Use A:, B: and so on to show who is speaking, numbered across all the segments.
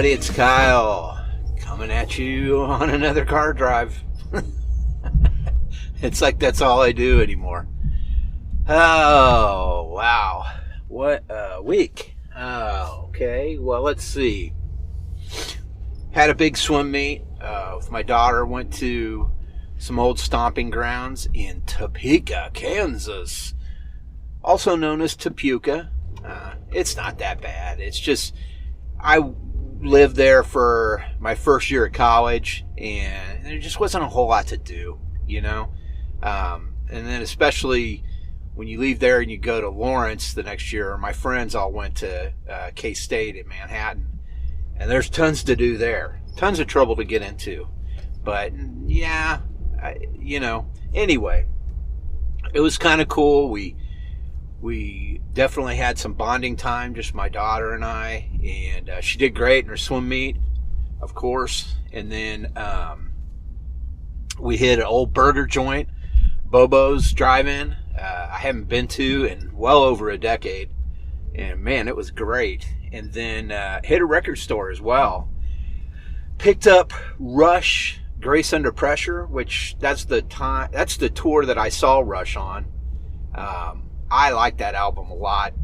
A: It's Kyle coming at you on another car drive. It's like that's all I do anymore. Oh, wow. What a week. Oh, okay. Well, let's see. Had a big swim meet with my daughter. Went to some old stomping grounds in Topeka, Kansas. Also known as Topeka. It's not that bad. It's just, I lived there for my first year at college, and there just wasn't a whole lot to do, you know. And then especially when you leave there and you go to Lawrence the next year, my friends all went to K-State in Manhattan, and there's tons to do there, tons of trouble to get into. But yeah, anyway, it was kind of cool. We definitely had some bonding time, just my daughter and I, and she did great in her swim meet, of course. And then we hit an old burger joint, Bobo's Drive-In. I haven't been to in well over a decade, and man, it was great. And then hit a record store as well. Picked up Rush, Grace Under Pressure, which that's the tour that I saw Rush on. I like that album a lot,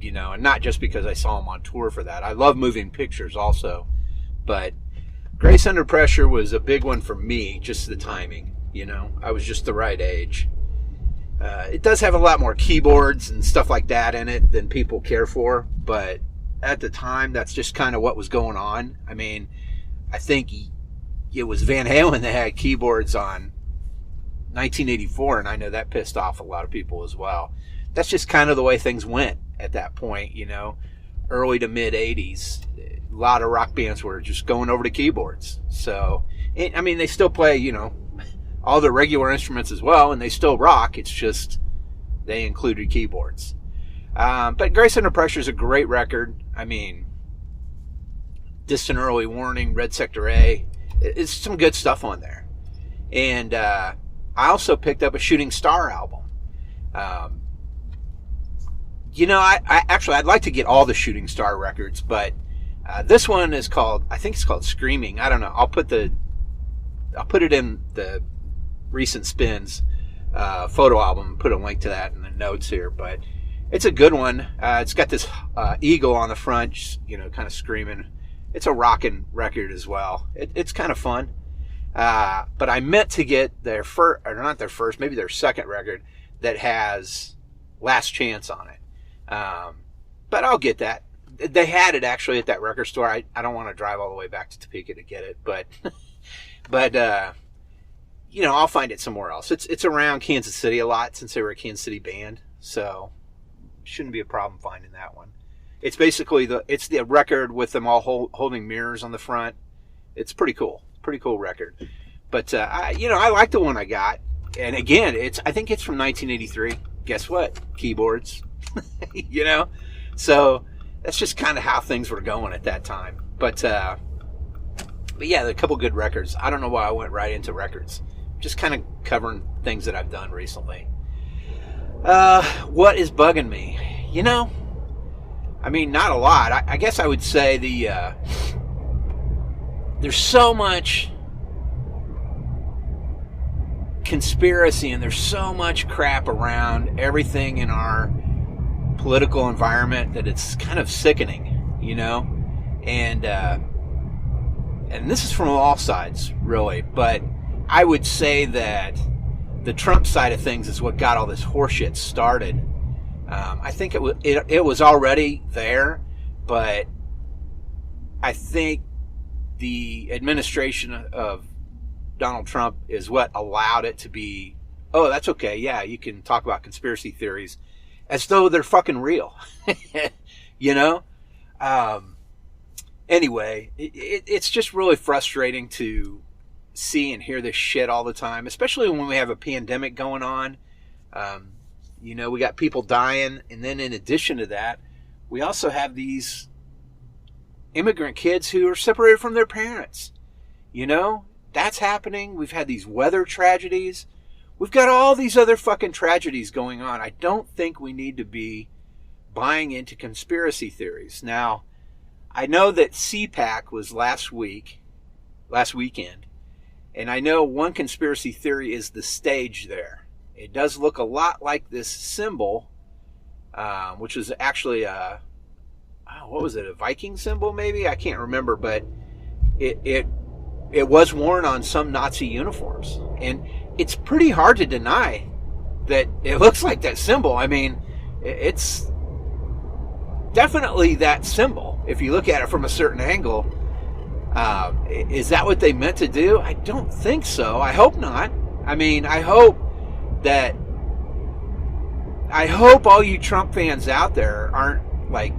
A: you know, and not just because I saw him on tour for that. I love Moving Pictures also, but Grace Under Pressure was a big one for me, just the timing, you know. I was just the right age. It does have a lot more keyboards and stuff like that in it than people care for, but at the time, that's just kind of what was going on. I mean, I think it was Van Halen that had keyboards on 1984, and I know that pissed off a lot of people as well. That's just kind of the way things went at that point, you know, early to mid 80s. A lot of rock bands were just going over to keyboards. So, I mean, they still play, you know, all the regular instruments as well, and they still rock. It's just they included keyboards. But Grace Under Pressure is a great record. I mean, Distant Early Warning, Red Sector A, it's some good stuff on there. And I also picked up a Shooting Star album. You know, I'd like to get all the Shooting Star records, but this one is called, I think it's called Screaming. I don't know. I'll put it in the Recent Spins photo album, put a link to that in the notes here, but it's a good one. It's got this eagle on the front, you know, kind of screaming. It's a rockin' record as well. It's kind of fun. But I meant to get their first, or not their first, maybe their second record that has Last Chance on it. But I'll get that. They had it actually at that record store. I don't want to drive all the way back to Topeka to get it, but you know, I'll find it somewhere else. It's around Kansas City a lot since they were a Kansas City band, so shouldn't be a problem finding that one. It's basically the record with them all holding mirrors on the front. It's pretty cool. Pretty cool record. But I like the one I got. And again, I think it's from 1983. Guess what? Keyboards. You know? So that's just kind of how things were going at that time. But yeah, there are a couple good records. I don't know why I went right into records. Just kind of covering things that I've done recently. What is bugging me? You know, I mean, not a lot. I guess I would say there's so much conspiracy and there's so much crap around everything in our political environment that it's kind of sickening, you know? And this is from all sides, really, but I would say that the Trump side of things is what got all this horseshit started. I think it was already there, but I think the administration of Donald Trump is what allowed it to be, oh, that's okay, yeah, you can talk about conspiracy theories as though they're fucking real. You know? Anyway, it's just really frustrating to see and hear this shit all the time, especially when we have a pandemic going on. You know, we got people dying, and then in addition to that, we also have these immigrant kids who are separated from their parents. You know, that's happening. We've had these weather tragedies. We've got all these other fucking tragedies going on. I don't think we need to be buying into conspiracy theories. Now, I know that CPAC was last weekend, and I know one conspiracy theory is the stage there. It does look a lot like this symbol, which is actually a Viking symbol maybe? I can't remember, but it was worn on some Nazi uniforms. And it's pretty hard to deny that it looks like that symbol. I mean, it's definitely that symbol if you look at it from a certain angle. Is that what they meant to do? I don't think so. I hope not. I mean, I hope all you Trump fans out there aren't like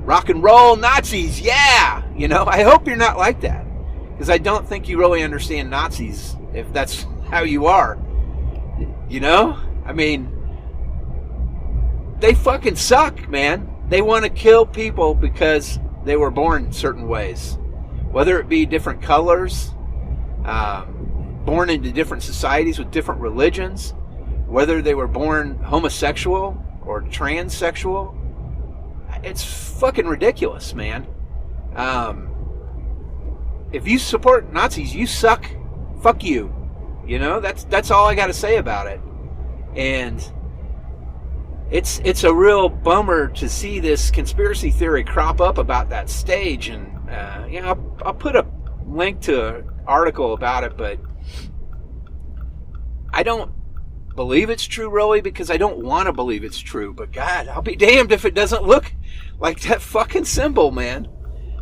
A: rock and roll Nazis, yeah! You know, I hope you're not like that. Because I don't think you really understand Nazis if that's how you are. You know? I mean, they fucking suck, man. They want to kill people because they were born certain ways. Whether it be different colors, born into different societies with different religions, whether they were born homosexual or transsexual. It's fucking ridiculous, man. If you support Nazis, you suck. Fuck you. You know, that's all I got to say about it. And it's a real bummer to see this conspiracy theory crop up about that stage. And you know, I'll put a link to an article about it, but I don't believe it's true really because I don't want to believe it's true. But God, I'll be damned if it doesn't look like that fucking symbol, man.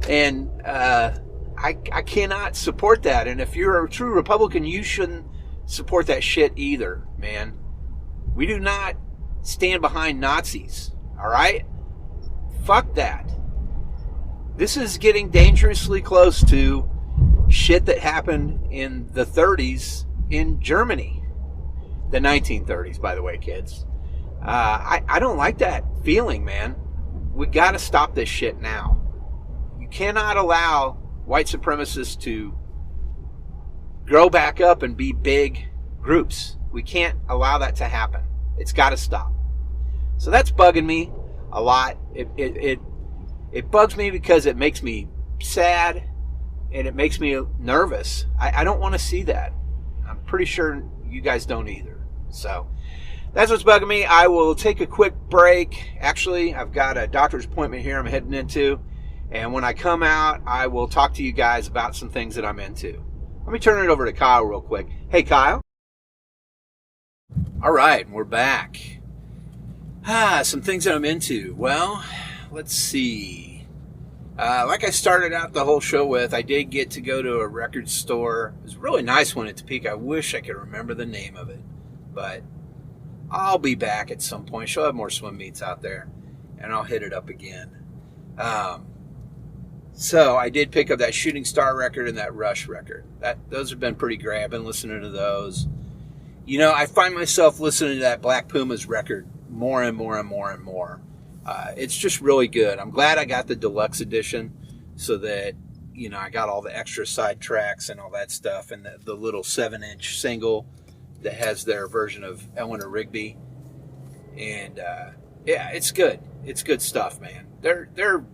A: And I cannot support that. And if you're a true Republican, you shouldn't support that shit either, man. We do not stand behind Nazis, all right? Fuck that. This is getting dangerously close to shit that happened in the 30s in Germany. The 1930s, by the way, kids. I don't like that feeling, man. We got to stop this shit now. You cannot allow white supremacists to grow back up and be big groups. We can't allow that to happen. It's got to stop. So that's bugging me a lot. It bugs me because it makes me sad and it makes me nervous. I don't want to see that. I'm pretty sure you guys don't either. So that's what's bugging me. I will take a quick break. Actually, I've got a doctor's appointment here I'm heading into. And when I come out, I will talk to you guys about some things that I'm into. Let me turn it over to Kyle real quick. Hey, Kyle. All right, we're back. Some things that I'm into. Well, let's see. Like I started out the whole show with, I did get to go to a record store. It was a really nice one at Topeka. I wish I could remember the name of it. But I'll be back at some point. She'll have more swim meets out there. And I'll hit it up again. So I did pick up that Shooting Star record and that Rush record. Those have been pretty great. I've been listening to those. You know, I find myself listening to that Black Pumas record more and more and more and more. It's just really good. I'm glad I got the deluxe edition so that, you know, I got all the extra side tracks and all that stuff and the little 7-inch single that has their version of Eleanor Rigby. And, yeah, it's good. It's good stuff, man. They're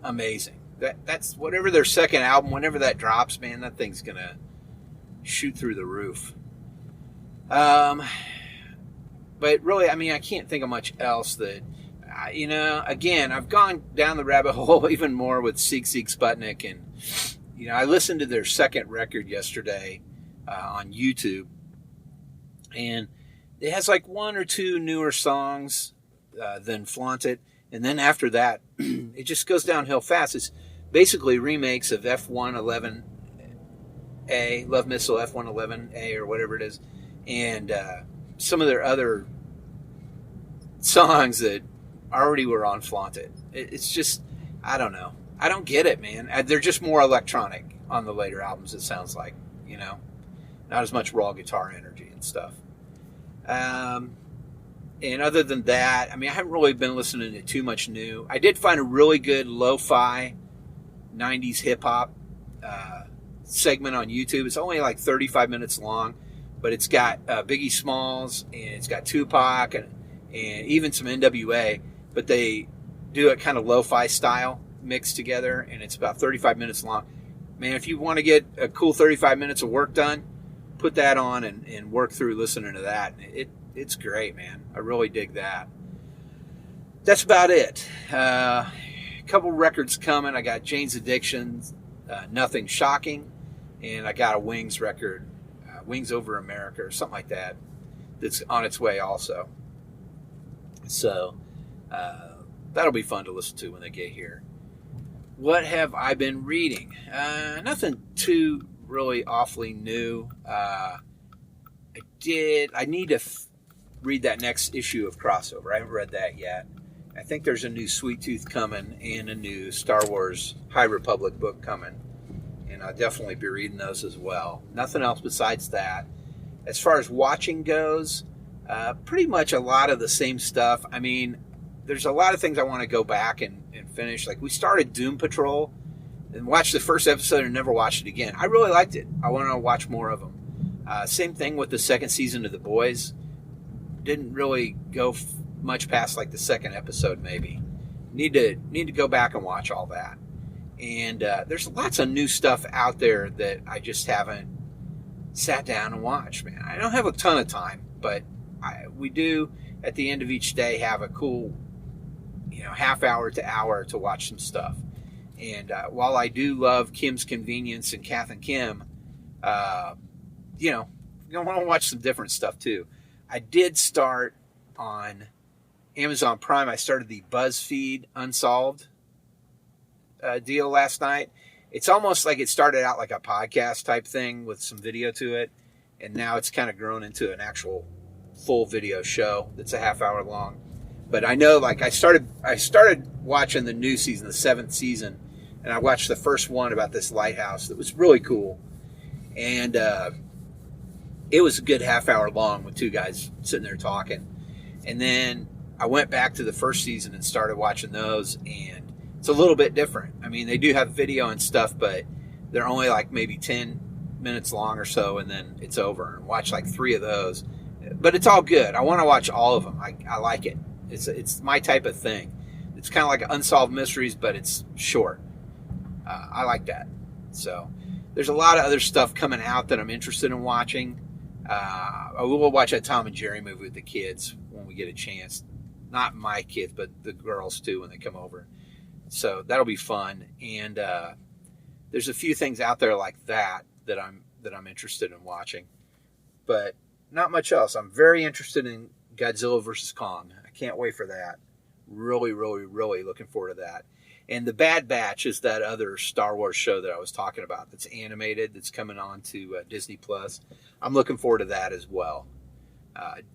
A: amazing. That's whatever their second album, whenever that drops, man, that thing's going to shoot through the roof. But really, I mean, I can't think of much else that, you know, again, I've gone down the rabbit hole even more with Seek Sputnik. And, you know, I listened to their second record yesterday on YouTube. And it has like one or two newer songs than Flaunt It. And then after that, it just goes downhill fast. It's basically remakes of F-111A, Love Missile F-111A or whatever it is. And some of their other songs that already were on Flaunt It. It's just, I don't know. I don't get it, man. They're just more electronic on the later albums, it sounds like, you know. Not as much raw guitar energy and stuff. And other than that, I mean, I haven't really been listening to too much new. I did find a really good lo-fi 90s hip-hop segment on YouTube. It's only like 35 minutes long, but it's got Biggie Smalls, and it's got Tupac, and even some NWA, but they do it kind of lo-fi style mixed together, and it's about 35 minutes long. Man, if you want to get a cool 35 minutes of work done, put that on and work through listening to that. It's great, man. I really dig that. That's about it. A couple records coming. I got Jane's Addiction, Nothing Shocking, and I got a Wings record, Wings Over America or something like that, that's on its way also. So that'll be fun to listen to when they get here. What have I been reading? Nothing too really awfully new. I need to read that next issue of Crossover. I haven't read that yet. I think there's a new Sweet Tooth coming and a new Star Wars High Republic book coming, and I'll definitely be reading those as well. Nothing else besides that. As far as watching goes, pretty much a lot of the same stuff. I mean, there's a lot of things I want to go back and finish. Like, we started Doom Patrol and watched the first episode and never watched it again. I really liked it. I want to watch more of them. Same thing with the second season of The Boys. Didn't really go much past like the second episode, maybe. Need to go back and watch all that. And there's lots of new stuff out there that I just haven't sat down and watched, man. I don't have a ton of time, but we do at the end of each day have a cool, half hour to hour to watch some stuff. And while I do love Kim's Convenience and Kath and Kim, I want to watch some different stuff too. I did start on Amazon Prime. I started the BuzzFeed Unsolved deal last night. It's almost like it started out like a podcast type thing with some video to it, and now it's kind of grown into an actual full video show that's a half hour long. But I know, like, I started watching the new season, the 7th season, and I watched the first one about this lighthouse that was really cool. And it was a good half hour long with two guys sitting there talking. And then I went back to the first season and started watching those, and it's a little bit different. I mean, they do have video and stuff, but they're only like maybe 10 minutes long or so, and then it's over. And watch like 3 of those. But it's all good. I want to watch all of them. I like it. It's my type of thing. It's kind of like Unsolved Mysteries, but it's short. I like that. So there's a lot of other stuff coming out that I'm interested in watching. I will watch that Tom and Jerry movie with the kids when we get a chance. Not my kids, but the girls too when they come over. So that'll be fun. And there's a few things out there like that I'm interested in watching, but not much else. I'm very interested in Godzilla vs. Kong. I can't wait for that. Really, really, really looking forward to that. And The Bad Batch is that other Star Wars show that I was talking about that's animated, that's coming on to Disney+. I'm looking forward to that as well.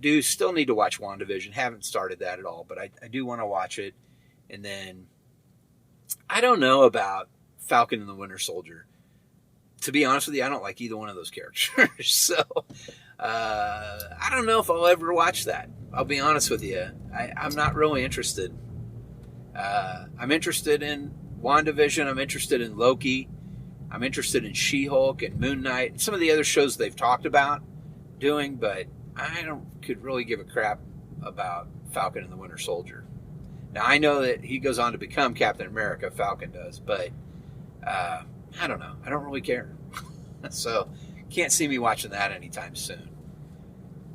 A: Do still need to watch WandaVision. Haven't started that at all, but I do want to watch it. And then I don't know about Falcon and the Winter Soldier. To be honest with you, I don't like either one of those characters. So I don't know if I'll ever watch that. I'll be honest with you. I'm not really interested. I'm interested in WandaVision. I'm interested in Loki. I'm interested in She-Hulk and Moon Knight. Some of the other shows they've talked about doing, but I could really give a crap about Falcon and the Winter Soldier. Now, I know that he goes on to become Captain America, Falcon does, but I don't know. I don't really care. So, can't see me watching that anytime soon.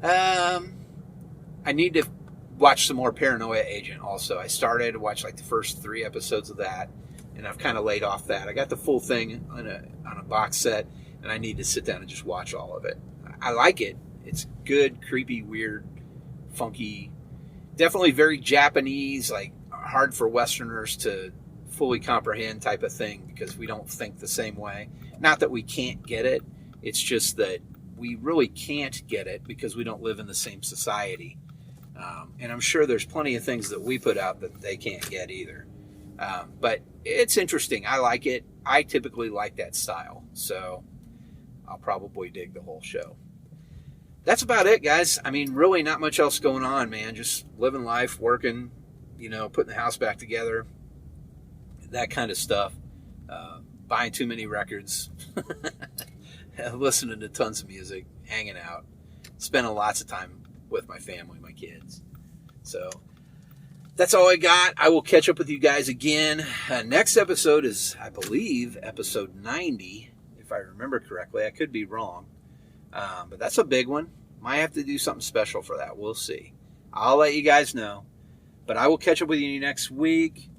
A: I need to watch some more Paranoia Agent also. I started to watch like the first 3 episodes of that, and I've kind of laid off that. I got the full thing on a box set, and I need to sit down and just watch all of it. I like it. It's good, creepy, weird, funky, definitely very Japanese, like hard for Westerners to fully comprehend type of thing because we don't think the same way. Not that we can't get it. It's just that we really can't get it because we don't live in the same society. And I'm sure there's plenty of things that we put out that they can't get either. But it's interesting. I like it. I typically like that style. So I'll probably dig the whole show. That's about it, guys. I mean, really not much else going on, man. Just living life, working, putting the house back together, that kind of stuff. buying too many records, listening to tons of music, hanging out, spending lots of time with my family, my kids. So that's all I got. I will catch up with you guys again. Next episode is, I believe, episode 90, if I remember correctly. I could be wrong. But that's a big one. Might have to do something special for that. We'll see. I'll let you guys know. But I will catch up with you next week.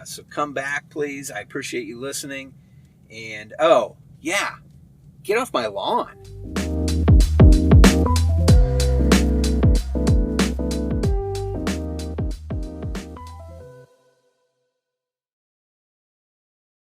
A: So come back, please. I appreciate you listening. And, oh, yeah, get off my lawn.